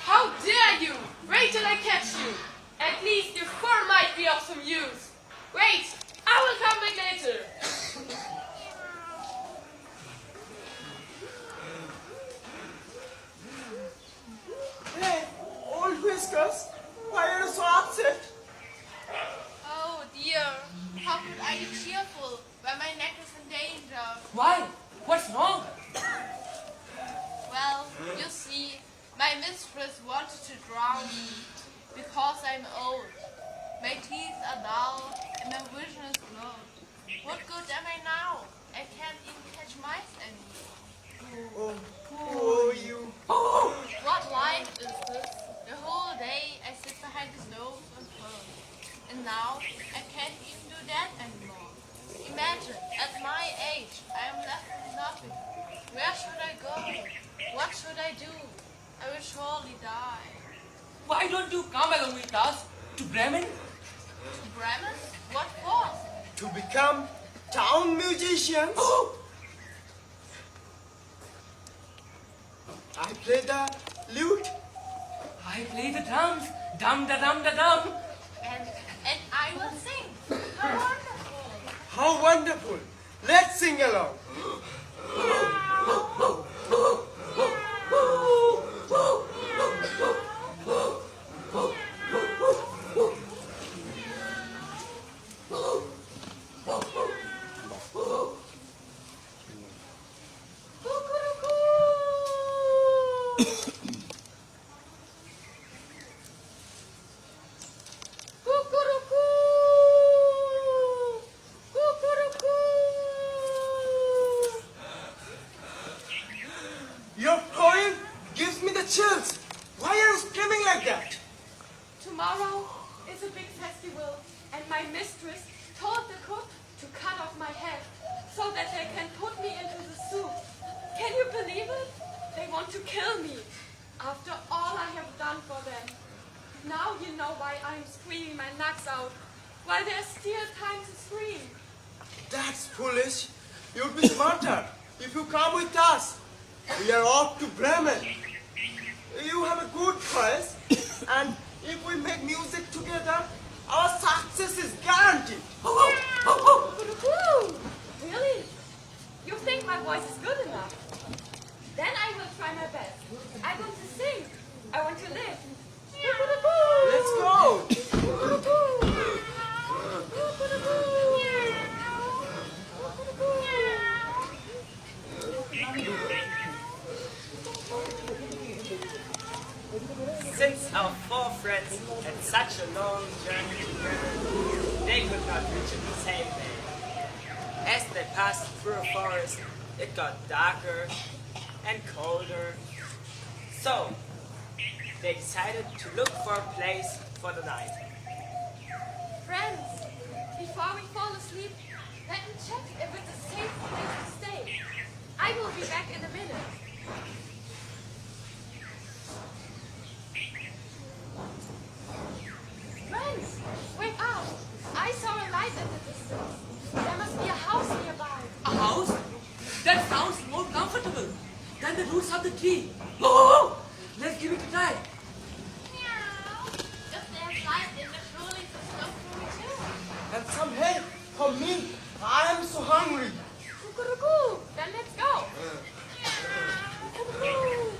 How dare you! Wait till I catch you. At least your fur might be of some use. Wait, I will come back later. Hey, old Whiskers, why are you so upset? Oh dear, how could I be cheerful when my neck is in danger? Why? What's wrong? Well, you see, my mistress wanted to drown me because I'm old. My teeth are dull and my vision is blurred. What good am I now? I can't even catch mice anymore. Oh, you. What life is this? The whole day I sit behind the stove and purr. And now I can't even do that anymore. Imagine, at my age, I am left with nothing. Where should I go? What should I do? I will surely die. Why don't you come along with us to Bremen? To Bremen? What for? To become town musicians. I play the lute. I play the drums. Dum da dum da dum. And I will sing. How wonderful. How wonderful. Let's sing along. want to kill me. After all I have done for them. Now you know why I'm screaming my nuts out. While there's still time to scream. That's foolish. You'd be smarter if you come with us. We are off to Bremen. You have a good choice, and if we make music together, our success is guaranteed. Woo-hoo! Really? You think my voice is good enough? Then I will try my best. I want to sing. I want to live. Let's go. Since our four friends had such a long journey together, they could not reach it the same day. As they passed through a forest, it got darker and colder. So, they decided to look for a place for the night. Friends, before we fall asleep, let me check if it's a safe place to stay. I will be back in a minute. Friends, wake up! I saw a light in the distance. There must be a house nearby. A house? That sounds more comfortable than the roots of the tree. Oh, let's give it a try. If there's light in the trolleys, it's not for me too. And some help from me. I am so hungry. Cuckoo-cuckoo. Then let's go. Cuckoo-cuckoo.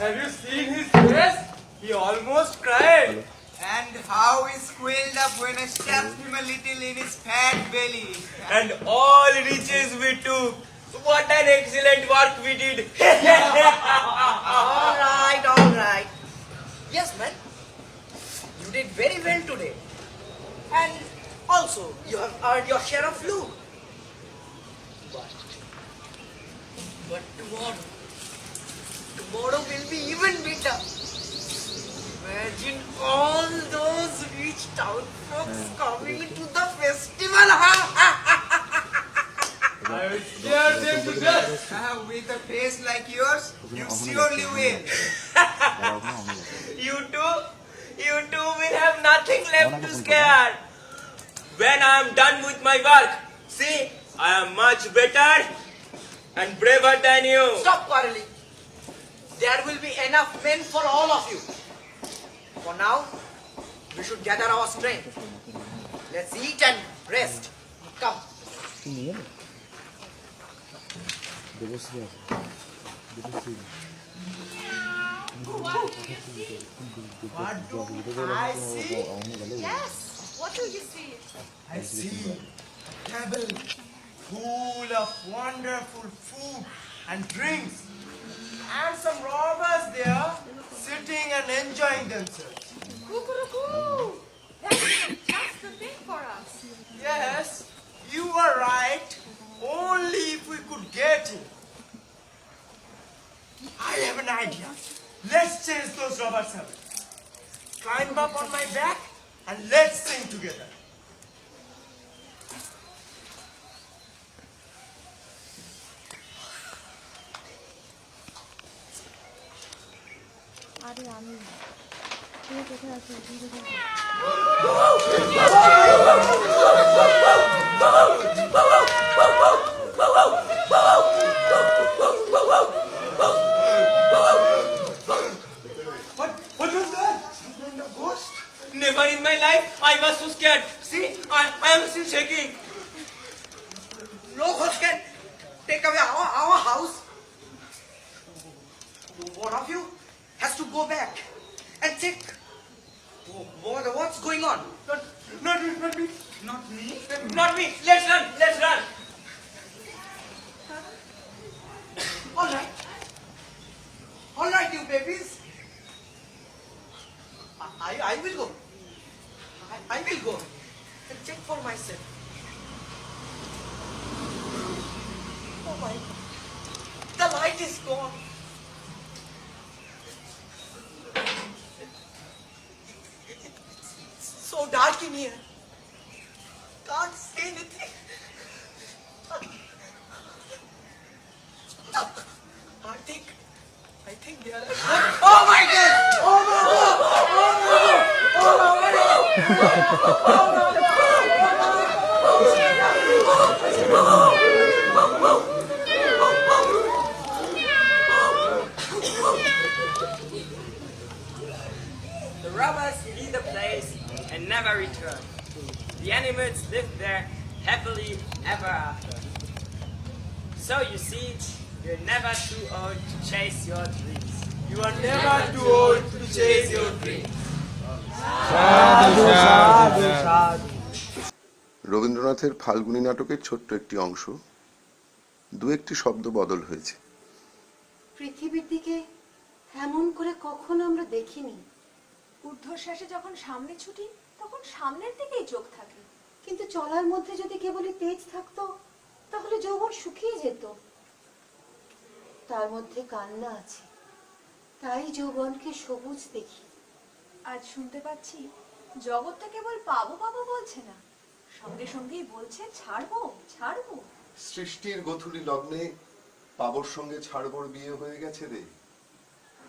Have you seen his face? He almost cried. And how he squealed up when I stabbed him a little in his fat belly. And all riches we took. What an excellent work we did. All right. Yes, man. You did very well today. And also, you have earned your share of loot. But tomorrow will be even better. Imagine all those rich town folks coming to the festival. I will scare them to death. With a face like yours, you surely will. You two will have nothing left to scare. When I am done with my work, see, I am much better and braver than you. Stop quarreling. There will be enough men for all of you. For now, we should gather our strength. Let's eat and rest. Come. What do I see? Yes. What do you see? I see a table full of wonderful food and drinks, and some robbers there sitting and enjoying themselves. Cuckoo-cuckoo. That's just the thing for us. Yes, you are right. Only if we could get him. I have an idea. Let's chase those robbers away. Climb up on my back and let's sing together. What was that? A ghost? Never in my life I was so scared. See, I am still shaking. No ghost can take away our house. One of you has to go back and check what's going on. Not me. Not me. Not me. Let's run. Let's run. All right, you babies. I will go. I will go and check for myself. my God. The light is gone. It's so dark in here. Can't see anything. I think they are. Oh my God! Oh no! Oh no! Oh no! The robbers leave the place and never return. The animals live there happily ever after. So you see, you're never too old to chase your dreams. You are never too old to chase your dreams. রবীন্দ্রনাথের ফাল্গুনী নাটকের ছোট্ট একটি অংশ, দু একটি শব্দ বদল হয়েছে। পৃথিবীর দিকে এমন করে কখনো আমরা দেখিনি। ঊর্ধ্বশ্বাসে যখন সামনে ছুটি তখন সামনের দিকেই চোখ থাকে, কিন্তু চলার মধ্যে যদি কেবলই তেজ থাকতো তাহলে যৌবন শুকিয়ে যেত। তার মধ্যে কান্না আছে, তাই যৌবনকে সবুজ দেখি। আজ শুনতে পাচ্ছি জগৎটা কেবল পাবো পাবো বলছে না, সঙ্গে সঙ্গেই বলছে ছাড়বো ছাড়বো। সৃষ্টির গথুলি লগ্নে পাবর সঙ্গে ছাড়বর বিয়ে হয়ে গেছে রে।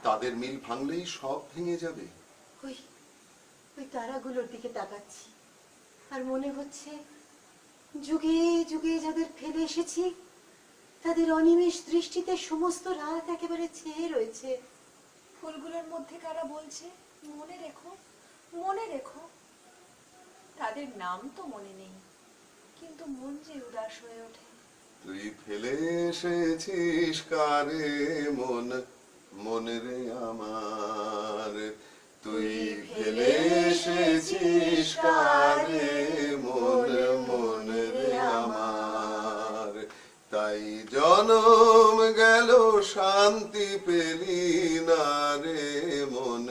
তাদের মিল ভাঙলেই সব ভেঙে যাবে। ওই ওই তারাগুলোর দিকে তাকাচ্ছি আর মনে হচ্ছে যুগে যুগে যাদের ফেলে এসেছি তাদের অনিমেষ দৃষ্টিতে সমস্ত রাত একেবারে চেয়ে রয়েছে। ফুলগুলোর মধ্যে কারা বলছে মনে রেখো মনে রেখো। তাদের নাম তো মনে নেই, কিন্তু মন যে উদাস হয়ে ওঠে। তুই ফেলে এসেছিস কারে মন মনে রে আমার, তুই ফেলে এসেছিস কারে মন মনে রে আমার। তাই জনম গেল শান্তি পেলি না রে মন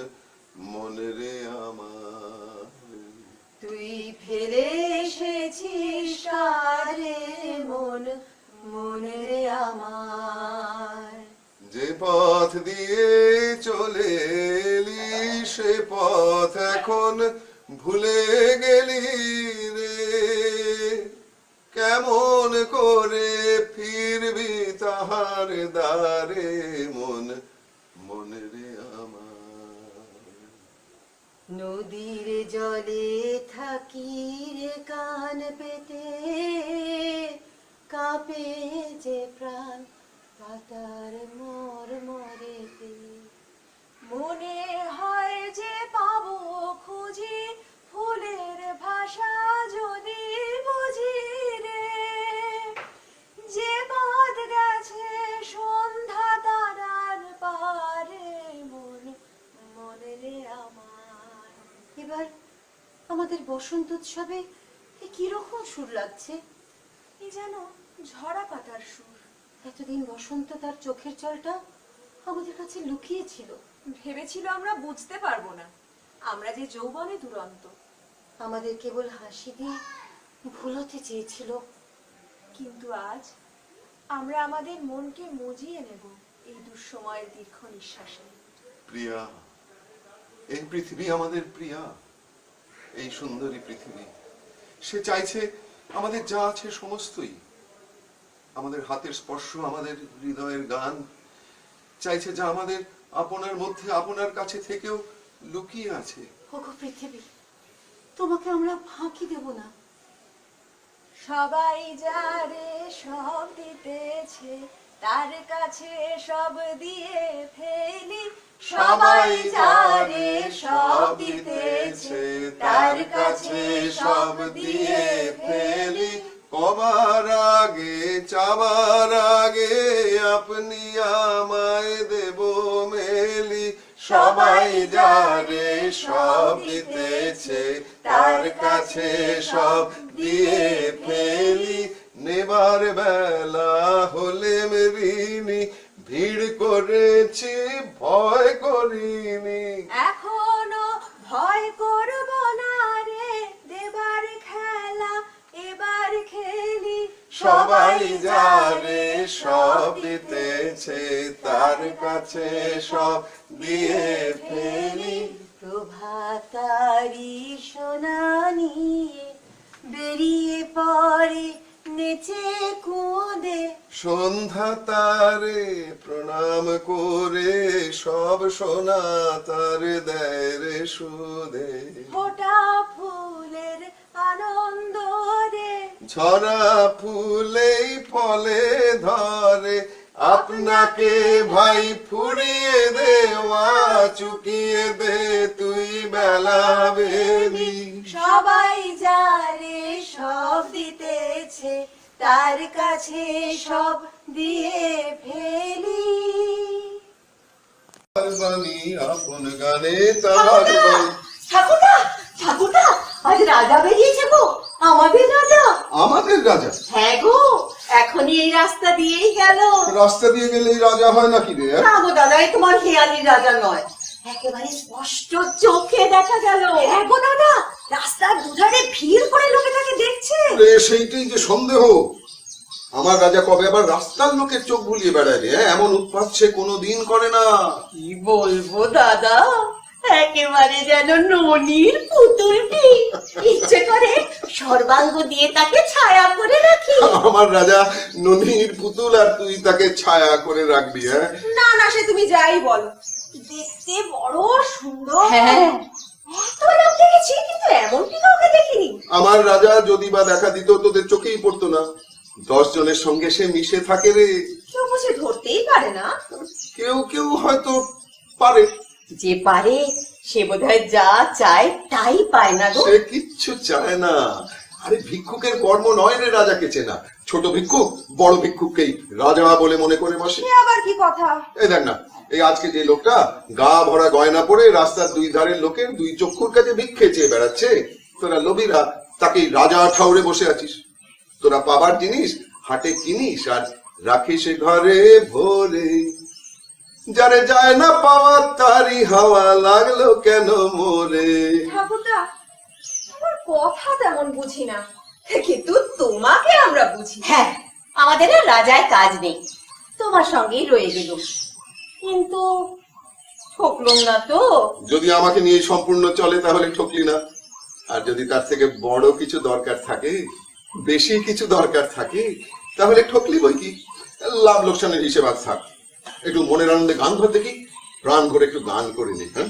মনে রে আমার। তুই ফেলে এসেছিস কারে মন মনে রে আমার। যে পথ দিয়ে চলে এলি সে পথ এখন ভুলে গেলি রে। কেমন করে ফিরবি তাহার দ্বারে মন মনে রে আমার। নদীর জলে থাকি রে কান পেতে, কাঁপে যে প্রাণ পাতার মর মরেতে। মনে হয় যে পাবো খুঁজি ফুলের ভাষা যদি বুঝি রে। যে পথ গেছে সন্ধ্যা তারার পারে মন মনে রে আমার। এবার আমাদের বসন্ত উৎসবে কিরকম সুর লাগছে, এ যেন ঝরা পাতার সুর। এতদিন বসন্ত তার চোখের জলটা আমাদের কাছে লুকিয়ে ছিল, ভেবেছিল আমরা বুঝতে পারবো না, আমরা যে যৌবনে দুরন্ত। আমাদের কেবল হাসি দিয়ে ভুলোতে চেয়েছিল, কিন্তু আজ আমরা আমাদের মনকে মজিয়ে নেব এই দুঃসময়ের দীর্ঘ নিঃশ্বাসে। প্রিয়া, এই পৃথিবী আমাদের প্রিয়া, এই সুন্দরী পৃথিবী। সে চাইছে আমাদের যা আছে সমস্তই, আমাদের হাতের স্পর্শ, আমাদের হৃদয়ের গান, চাইছে যা আমাদের আপনার মধ্যে আপনার কাছে থেকেও লুকিয়ে আছে। ওগো পৃথিবী, তোমাকে আমরা ফাঁকি দেব না। সবাই যারে সব দিতেছে তার কাছে সব দিয়ে ফেলি। সবাই যারে সব দিতেছে তার কাছে সব দিয়ে ফেলি। কবার আগে চাবার আগে আপনি আমায় দেব মেলি। সবাই যারে সব দিতেছে তার কাছে সব দিয়ে ফেলি। নেবার বেলা হলে মেরিনি, ভিড় করেছি ভয় করিনি। এখনো ভয় করব না রে, দেবার খেলা এবার খেলি। সবাই যারে সব দিতেছে, তার কাছে সব দিয়ে ফেলি। প্রভাতারি সোনা নিয়ে বেরিয়ে পড়ে নেচে কুঁদে, সন্ধ্যা তারে প্রণাম করে সব সোনা তার দেয় রে সুদে। ফোটা ফুলের আনন্দ রে, ঝরা ফুলেই ফলে ধরে, আপনাকে ভাই ফুরিয়ে দেওয়া চুকিয়ে দে তুই বেলা বেবি। সবাই যারে সব দিতেছে, তার কাছে সব দিয়ে ফেলি। তার বাণী আপন গানে তার বাণী। ঠাকুরদা, ঠাকুরদা, আজ রাজা বেরিয়েছে গো, আমাদের রাজা। আমাদের রাজা? হ্যাঁ গো, এখনই এই রাস্তা দিয়েই গেল। রাস্তা দিয়ে গেলেই রাজা হয় নাকি রে? না গো দাদা, এই তোমার হেয়ালির রাজা নয়, একেবারে স্পষ্ট চোখে দেখা গেল। হ্যাঁ গো দাদা, রাস্তার দুধারে ভিড় করে লোকে তাকে দেখছে। সেইটাই যে সন্দেহ। আমার রাজা কবে আবার রাস্তার লোকের চোখ ভুলিয়ে বেড়ায় রে? এমন উৎপাত সে কোনোদিন করে না। কি বলবো দাদা, একেবারে যেন ননির পুতুলটি, ইচ্ছে করে সর্বাঙ্গ দিয়ে তাকে ছায়া করে রাখি। আমার রাজা ননির পুতুল, আর তুই তাকে ছায়া করে রাখবি? হ্যাঁ না না, সে তুমি যাই বলো, দেখতে বড় সুন্দর। হ্যাঁ, এত লোক দেখেছি কিন্তু এমনটি কাউকে দেখিনি। আমার রাজা যদি বা দেখা দিত তোদের চোখেই পড়তো না। 10 জনের সঙ্গে সে মিশে থাকে রে। কেউ বুঝে ধরতেই পারে না। কেউ কেউ হয়তো পারে। যে পারে সে বোধহয় যা চায় তাই পায় না গো। সে কিচ্ছু চায় না। আরে ভিক্ষুকের কর্ম নয় রে রাজাকে চেনা। ছোট ভিক্ষুক বড় ভিক্ষুককেই রাজা বলে মনে করে বসে। আবার কি কথা? এই দেখ না, এই আজকে যে লোকটা গা ভরা গয়না পরে রাস্তার দুই ধারের লোকের দুই চক্ষুর কাছে ভিক্ষে চেয়ে বেড়াচ্ছে, তোরা লোভীরা তাকেই রাজা ঠাউরে বসে আছিস। তোরা পাবার জিনিস হাটে কিনিস আর রাখিস ঘরে ভরে। যারে যায় না পাওয়া তারি হাওয়া লাগলো কেন মোরে। ঠাকুরদা, তোমার কথা তেমন বুঝি না, কিন্তু তোমাকে আমরা বুঝি। হ্যাঁ, আমাদের আর রাজায় কাজ নেই, তোমার সঙ্গেই রয়ে গেল, কিন্তু ঠকলুম না তো। যদি আমাকে নিয়ে সম্পূর্ণ চলে তাহলে ঠকলি না, আর যদি তার থেকে বড় কিছু দরকার থাকে, বেশি কিছু দরকার থাকে, তাহলে ঠকলি বই কি। লাভ লোকসানের হিসেব আর থাক। একটু মনের আনন্দে গান ধর দেখি, প্রাণ ভরে একটু গান করে নি। হ্যাঁ,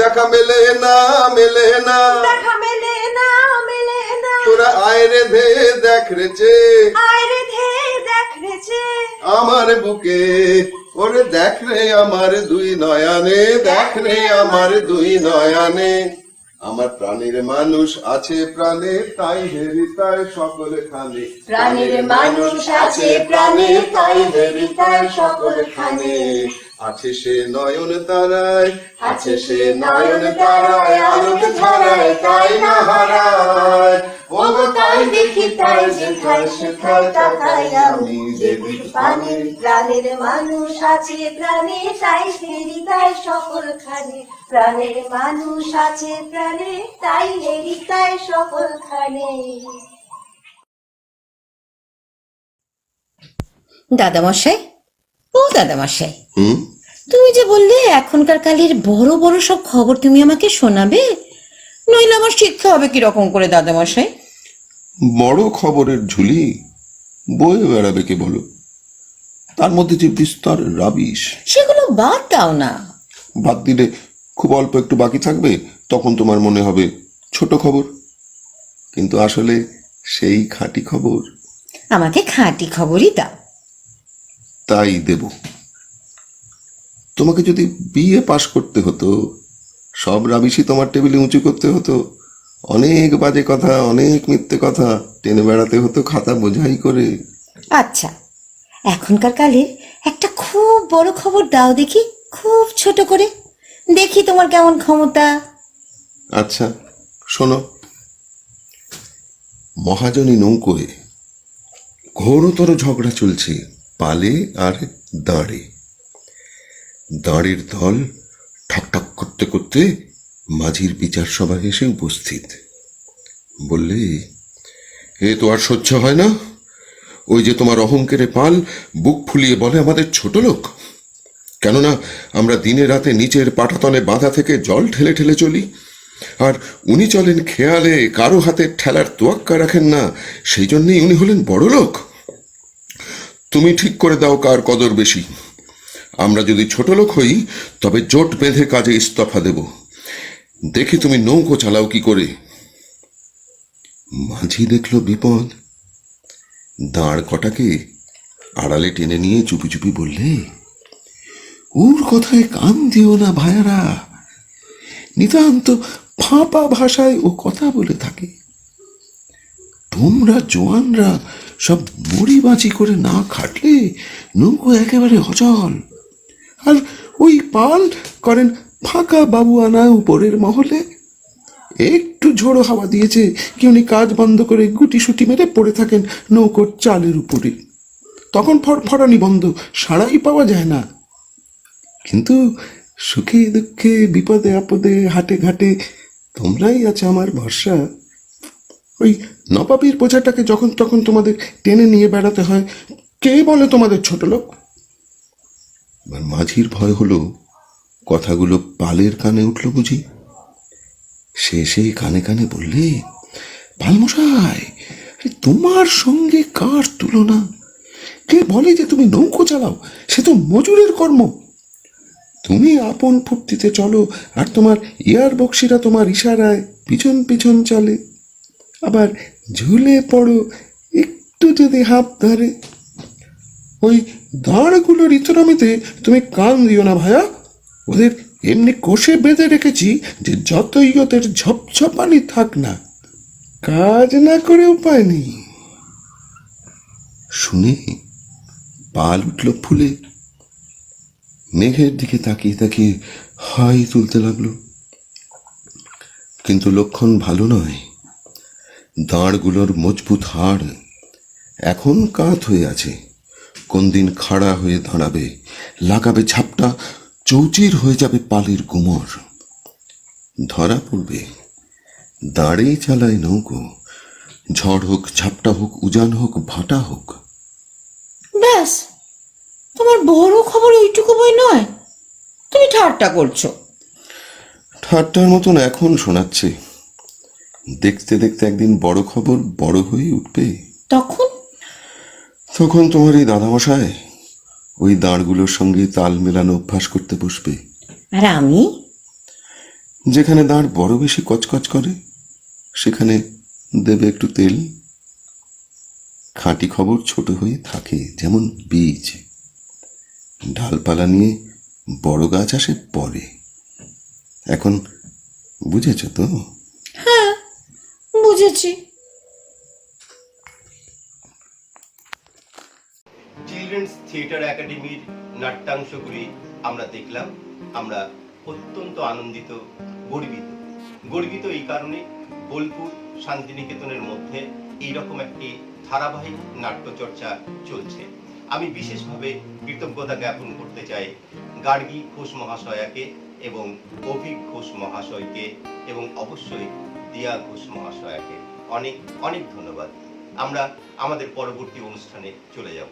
দেখা মেলে না মেলে না, দেখা মেলে না মেলে না, তোরা আয় রে ধে দেখ রেছে, আয় রে ধে দেখ রেছে আমার বুকে। ওরে দেখ রে আমার দুই নয়নে, দেখ রে আমার দুই নয়নে। আমার প্রাণের মানুষ আছে প্রাণে, তাই হেরি তাই সকল খানে। প্রাণের মানুষ আছে প্রাণে, তাই হেরি তাই সকল খানে। আছে সে নয়ন তারায়, আছে সে নয়ন তারায়, আলোক ধারায় তাই না হারায়। ও তাই দেখি তাই যেথায় সেথায় তাকাই আমি দেবীর পানে। প্রাণের মানুষ আছে প্রাণে, তাই হেরি তাই সকল খানে। প্রাণের মানুষ আছে প্রাণে, তাই হেরি তাই সকল খানে। দাদামশাই, ও দাদামশাই, তুমি যে বললে এখনকার কালের বড় বড় সব খবর তুমি আমাকে শোনাবে, নইলে আমার শিক্ষা হবে কিরকম করে দাদামশাই? বড় খবরের ঝুলি বয়ে বেড়াবে কে বলো? তার মধ্যে যে বিস্তার রাবিশ, সেগুলো বাদ দাও না। বাদ দিলে খুব অল্প একটু বাকি থাকবে, তখন তোমার মনে হবে ছোট খবর, কিন্তু আসলে সেই খাঁটি খবর। আমাকে খাঁটি খবরই দাও। তাই দেব। তোমাকে যদি বিএ পাশ করতে হতো, সব রাবিশই তোমার টেবিলে উঁচু করতে হতো, অনেক বাজে কথা, অনেক মিথ্যে কথা টেনে বেড়াতে হতো খাতা বোঝাই করে। আচ্ছা, এখনকার কালের একটা খুব বড় খবর দাও দেখি, খুব ছোট করে, দেখি তোমার কেমন ক্ষমতা। আচ্ছা শোনো। মহাজনী নৌকোয় ঘোরতর ঝগড়া চলছে পালে আর দাঁড়ে। দাঁড়ের দল ঠকঠক করতে করতে মাঝির বিচার সভায় এসে উপস্থিত। বললে, এ তো আর সহ্য হয় না, ওই যে তোমার অহংকারে পাল বুক ফুলিয়ে বলে আমাদের ছোট লোক, কেননা আমরা দিনে রাতে নিচের পাটাতনে বাঁধা থেকে জল ঠেলে ঠেলে চলি, আর উনি চলেন খেয়ালে, কারো হাতে ঠেলার তোয়াক্কা রাখেন না, সেই জন্যই উনি হলেন বড় লোক। তুমি ঠিক করে দাও কার কদর বেশি। আমরা যদি ছোট লোক হই তবে জোট বেঁধে কাজে ইস্তফা দেব, দেখি তুমি নৌকো চালাও কি করে। মাঝি দেখলো বিপদ, দাঁড় কটাকে আড়ালে টেনে নিয়ে চুপি চুপি বললে, ওর কথায় কান দিও না ভাইয়ারা, নিতান্ত ফাঁপা ভাষায় ও কথা বলে থাকে। তোমরা জোয়ানরা সব মুড়ি বাঁচি করে না খাটলে নৌকো একেবারে অচল। আর ওই পাল করেন ফাঁকা বাবু আনা উপরের মহলে, একটু ঝোড়ো হাওয়া দিয়েছে কি উনি কাজ বন্ধ করে গুটি সুটি মেরে পড়ে থাকেন নৌকোর চালের উপরে, তখন ফড়ফড়ানি বন্ধ, সাড়াই পাওয়া যায় না। কিন্তু সুখে দুঃখে বিপদে আপদে হাটে ঘাটে তোমরাই আছে আমার ভরসা। ওই নবাবের বোঝাটাকে যখন তখন তোমাদের টেনে নিয়ে বেড়াতে হয়, কে বলে তোমাদের ছোট লোক? মাঝির ভয় হলো কথাগুলো পালের কানে উঠল বুঝি। সে সেই কানে কানে বললে, পালমশাই, তোমার সঙ্গে কার তুলনা? কে বলে যে তুমি নৌকো চালাও? সে তো মজুরের কর্ম। তুমি আপন ফুর্তিতে চলো, আর তোমার ইয়ার বক্সিরা তোমার ইশারায় পিছন পিছন চলে। আবার ঝুলে পড়ো একটু যদি হাঁপ ধরে। ওই দাঁড়গুলোর ইতরামিতে তুমি কান দিও না ভাইয়া, ওদের এমনি কষে বেঁধে রেখেছি যে যতই ওদের ঝপঝপানি থাক না, কাজ না করে উপায় নেই। শুনে পাল উঠল ফুলে, মেঘের দিকে তাকিয়ে তাকিয়ে হাই তুলতে লাগলো। কিন্তু লক্ষণ ভালো নয়। দাঁড়গুলোর মজবুত হাড় এখন কাত হয়ে আছে, কোন দিন খাড়া হয়ে দাঁড়াবে, লাগাবে ঝাপটা, চৌচির হয়ে যাবে পালের গুমর, ধরা পড়বে। দাঁড়েই চালায় নৌকো, ঝড় হোক, ঝাপটা হোক, উজান হোক, ভাটা হোক। ব্যাস, তোমার বড় খবর ওইটুকু বই নয়? তুমি ঠাট্টা করছো। ঠাট্টার মতন এখন শোনাচ্ছে, দেখতে দেখতে একদিন বড় খবর বড় হয়ে উঠবে। তখন তখন তোমার এই দাদামশাই ওই দাঁড়গুলোর সঙ্গে তাল মেলানো অভ্যাস করতে বসবে। আর আমি যেখানে দাঁড় বড় বেশি কচকচ করে সেখানে দেবে একটু তেল। খাঁটি খবর ছোট হয়ে থাকে যেমন বীজ, ডালপালা নিয়ে বড় গাছ আসে পরে। এখন বুঝেছ তো? হ্যাঁ, বুঝেছি। চিলড্রেন্স থিয়েটার একাডেমির নাট্যাংশগুলি আমরা দেখলাম। আমরা অত্যন্ত আনন্দিত, গর্বিত এই কারণে বোলপুর শান্তিনিকেতনের মধ্যে এইরকম একটি ধারাবাহিক নাট্যচর্চা চলছে। আমি বিশেষভাবে কৃতজ্ঞতা জ্ঞাপন করতে চাই গার্গী ঘোষ মহাশয়াকে এবং অভিক ঘোষ মহাশয়কে এবং অবশ্যই দিয়া ঘোষ মহাশয়াকে অনেক অনেক ধন্যবাদ। আমরা আমাদের পরবর্তী অনুষ্ঠানে চলে যাব।